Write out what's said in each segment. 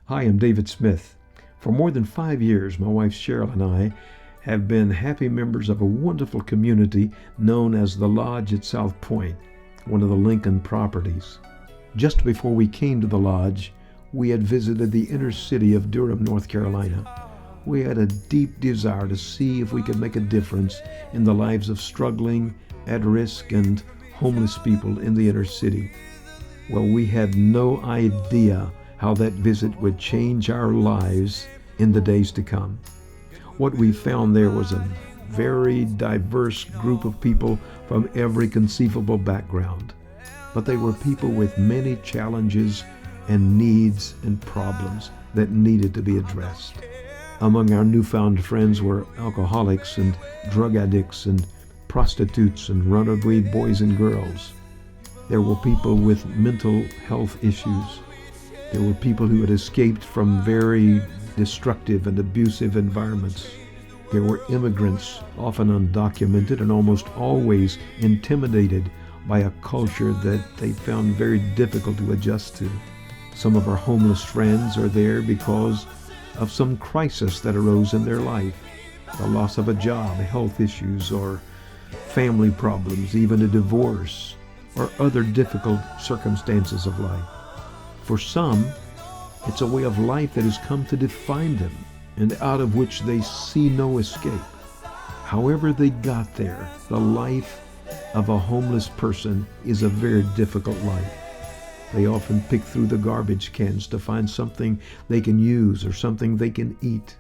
Hi, I'm David Smith. For more than 5 years, my wife Cheryl and I have been happy members of a wonderful community known as the Lodge at Southpoint, one of the Lincoln properties. Just before we came to the Lodge, we had visited the inner city of Durham, North Carolina. We had a deep desire to see if we could make a difference in the lives of struggling, at-risk, and homeless people in the inner city. Well, we had no idea how that visit would change our lives in the days to come. What we found there was a very diverse group of people from every conceivable background, but they were people with many challenges and needs and problems that needed to be addressed. Among our newfound friends were alcoholics and drug addicts and prostitutes and runaway boys and girls. There were people with mental health issues. There were people who had escaped from very destructive and abusive environments. There were immigrants, often undocumented and almost always intimidated by a culture that they found very difficult to adjust to. Some of our homeless friends are there because of some crisis that arose in their life, the loss of a job, health issues, or family problems, even a divorce, or other difficult circumstances of life. For some, it's a way of life that has come to define them and out of which they see no escape. However they got there, the life of a homeless person is a very difficult life. They often pick through the garbage cans to find something they can use or something they can eat.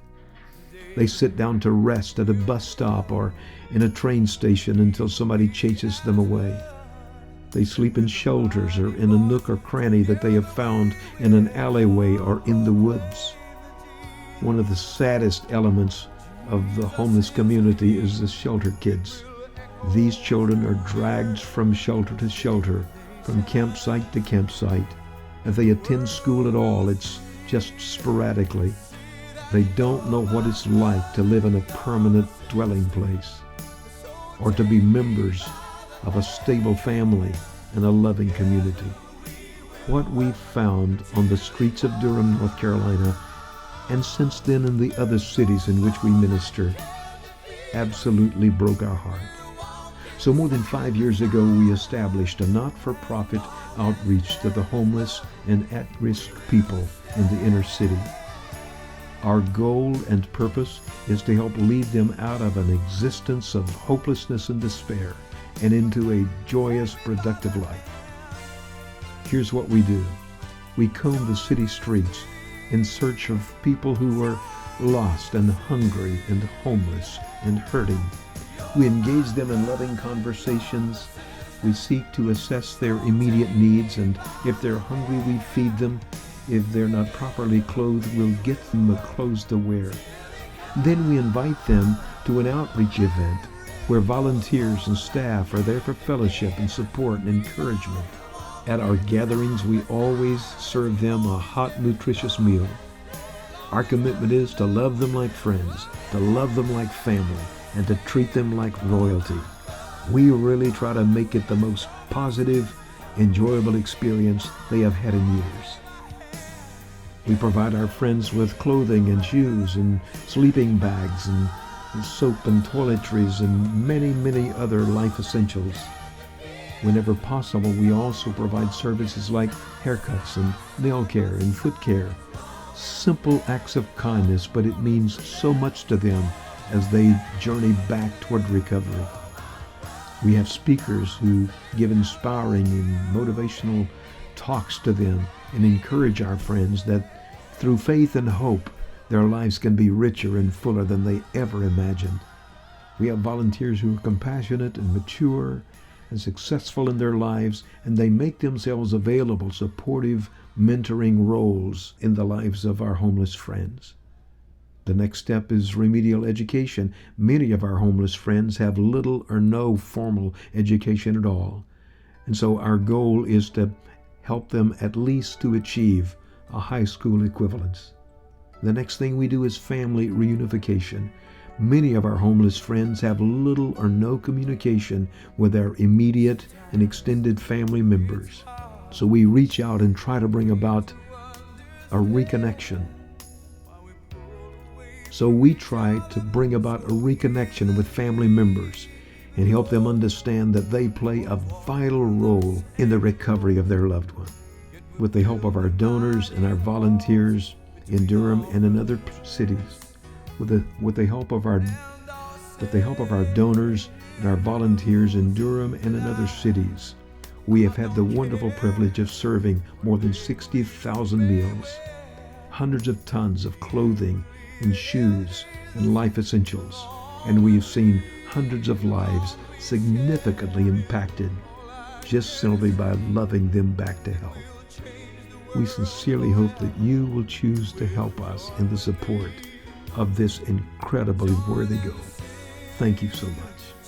They sit down to rest at a bus stop or in a train station until somebody chases them away. They sleep in shelters or in a nook or cranny that they have found in an alleyway or in the woods. One of the saddest elements of the homeless community is the shelter kids. These children are dragged from shelter to shelter, from campsite to campsite. If they attend school at all, it's just sporadically. They don't know what it's like to live in a permanent dwelling place or to be members of a stable family and a loving community. What we found on the streets of Durham, North Carolina, and since then in the other cities in which we minister, absolutely broke our heart. So more than 5 years ago, we established a not-for-profit outreach to the homeless and at-risk people in the inner city. Our goal and purpose is to help lead them out of an existence of hopelessness and despair and into a joyous, productive life. Here's what we do. We comb the city streets in search of people who are lost and hungry and homeless and hurting. We engage them in loving conversations. We seek to assess their immediate needs, and if they're hungry, we feed them. If they're not properly clothed, we'll get them clothes to wear. Then we invite them to an outreach event where volunteers and staff are there for fellowship and support and encouragement. At our gatherings, we always serve them a hot, nutritious meal. Our commitment is to love them like friends, to love them like family, and to treat them like royalty. We really try to make it the most positive, enjoyable experience they have had in years. We provide our friends with clothing and shoes and sleeping bags and soap and toiletries and many, many other life essentials. Whenever possible, we also provide services like haircuts and nail care and foot care. Simple acts of kindness, but it means so much to them as they journey back toward recovery. We have speakers who give inspiring and motivational talks to them and encourage our friends that through faith and hope, their lives can be richer and fuller than they ever imagined. We have volunteers who are compassionate and mature and successful in their lives, and they make themselves available, supportive, mentoring roles in the lives of our homeless friends. The next step is remedial education. Many of our homeless friends have little or no formal education at all, and so our goal is to help them at least to achieve a high school equivalence. The next thing we do is family reunification. Many of our homeless friends have little or no communication with their immediate and extended family members. So we reach out and try to bring about a reconnection. So we try to bring about a reconnection with family members and help them understand that they play a vital role in the recovery of their loved one. With the help of our donors and our volunteers in Durham and in other cities, with the help of our donors and our volunteers in Durham and in other cities, we have had the wonderful privilege of serving more than 60,000 meals, hundreds of tons of clothing and shoes and life essentials, and we have seen hundreds of lives significantly impacted just simply by loving them back to health. We sincerely hope that you will choose to help us in the support of this incredibly worthy goal. Thank you so much.